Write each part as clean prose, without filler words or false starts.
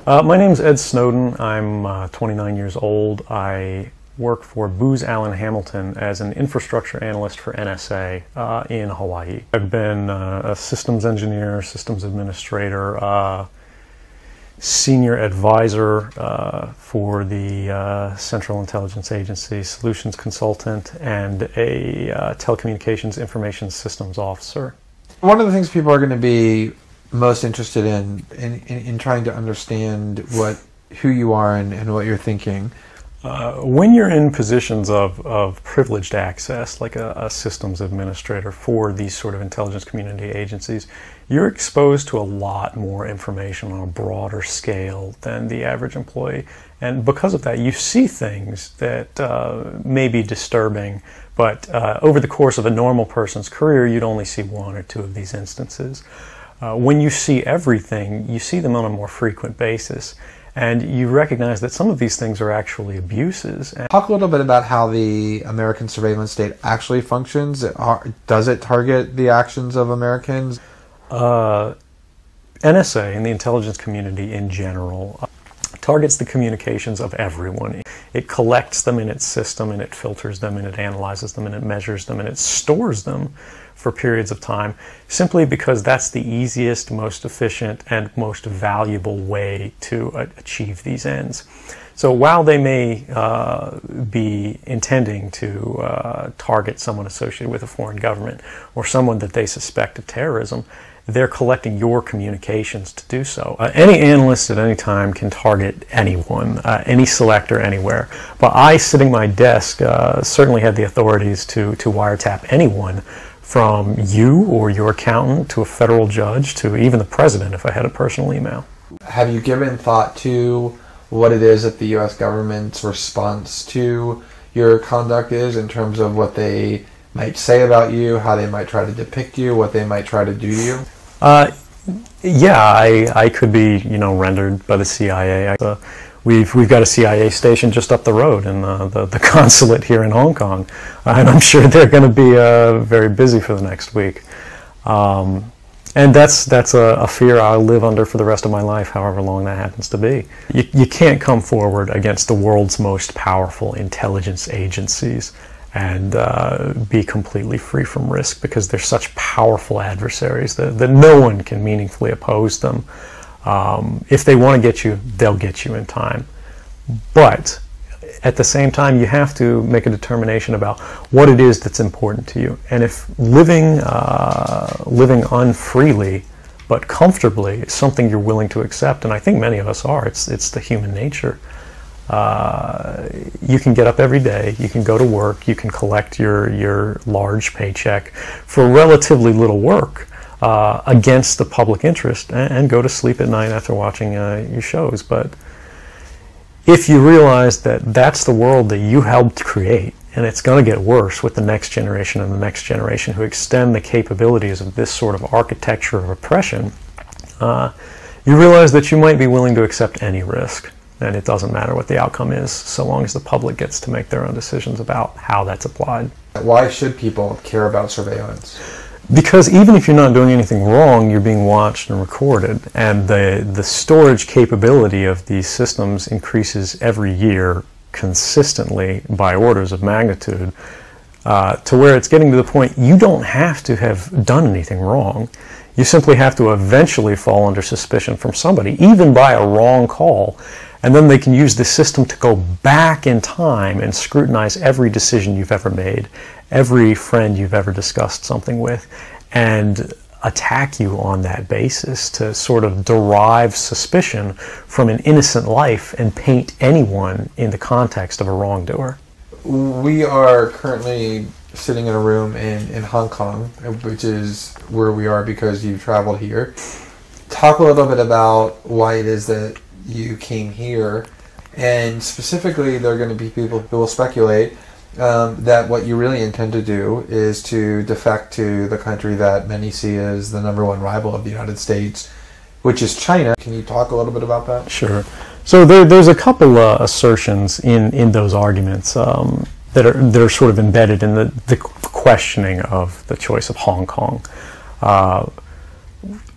My name's Ed Snowden. I'm 29 years old. I work for Booz Allen Hamilton as an infrastructure analyst for NSA in Hawaii. I've been a systems engineer, systems administrator, senior advisor for the Central Intelligence Agency, solutions consultant, and a telecommunications information systems officer. One of the things people are going to be most interested in trying to understand who you are and what you're thinking. When you're in positions of privileged access, like a systems administrator for these sort of intelligence community agencies, you're exposed to a lot more information on a broader scale than the average employee. And because of that, you see things that may be disturbing, but over the course of a normal person's career, you'd only see one or two of these instances. When you see everything, you see them on a more frequent basis. And you recognize that some of these things are actually abuses. Talk a little bit about how the American surveillance state actually functions. Does it target the actions of Americans? NSA and the intelligence community in general targets the communications of everyone. It collects them in its system, and it filters them, and it analyzes them, and it measures them, and it stores them for periods of time, simply because that's the easiest, most efficient, and most valuable way to achieve these ends. So while they may be intending to target someone associated with a foreign government or someone that they suspect of terrorism, they're collecting your communications to do so. Any analyst at any time can target anyone, any selector, anywhere. But I, sitting at my desk, certainly had the authorities to wiretap anyone, from you or your accountant to a federal judge to even the president if I had a personal email. Have you given thought to what it is that the U.S. government's response to your conduct is, in terms of what they might say about you, how they might try to depict you, what they might try to do to you? Yeah, I could be, rendered by the CIA. We've got a CIA station just up the road in the consulate here in Hong Kong, and I'm sure they're going to be very busy for the next week. And that's a fear I'll live under for the rest of my life, however long that happens to be. You can't come forward against the world's most powerful intelligence agencies and be completely free from risk, because they're such powerful adversaries that no one can meaningfully oppose them. If they want to get you, they'll get you in time. But at the same time, you have to make a determination about what it is that's important to you. And if living unfreely but comfortably is something you're willing to accept, and I think many of us are, it's the human nature. You can get up every day, you can go to work, you can collect your large paycheck for relatively little work against the public interest, and go to sleep at night after watching your shows. But if you realize that that's the world that you helped create, and it's going to get worse with the next generation and the next generation who extend the capabilities of this sort of architecture of oppression, you realize that you might be willing to accept any risk. And it doesn't matter what the outcome is, so long as the public gets to make their own decisions about how that's applied. Why should people care about surveillance? Because even if you're not doing anything wrong, you're being watched and recorded, and the storage capability of these systems increases every year consistently by orders of magnitude, to where it's getting to the point you don't have to have done anything wrong. You simply have to eventually fall under suspicion from somebody, even by a wrong call, and then they can use the system to go back in time and scrutinize every decision you've ever made, every friend you've ever discussed something with, and attack you on that basis to sort of derive suspicion from an innocent life and paint anyone in the context of a wrongdoer. We are currently sitting in a room in Hong Kong, which is where we are because you traveled here. Talk a little bit about why it is that you came here, and specifically there are going to be people who will speculate that what you really intend to do is to defect to the country that many see as the #1 rival of the United States, which is China. Can you talk a little bit about that? Sure. So there's a couple assertions in those arguments that are sort of embedded in the questioning of the choice of Hong Kong.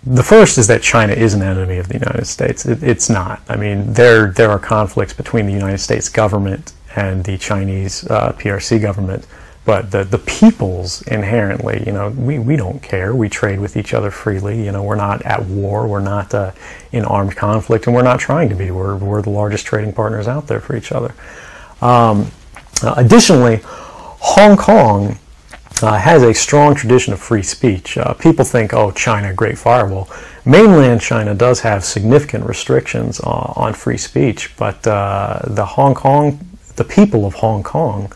the first is that China is an enemy of the United States. It's not. I mean, there are conflicts between the United States government and the Chinese PRC government, but the peoples inherently, we don't care. We trade with each other freely. We're not at war. We're not in armed conflict, and we're not trying to be. We're the largest trading partners out there for each other. Additionally, Hong Kong has a strong tradition of free speech. People think, oh, China, great firewall. Mainland China does have significant restrictions on free speech, but the people of Hong Kong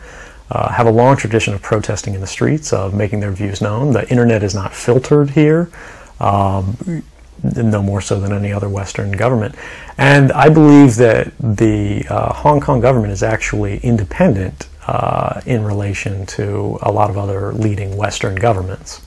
have a long tradition of protesting in the streets, of making their views known. The internet is not filtered here, no more so than any other Western government. And I believe that the Hong Kong government is actually independent in relation to a lot of other leading Western governments.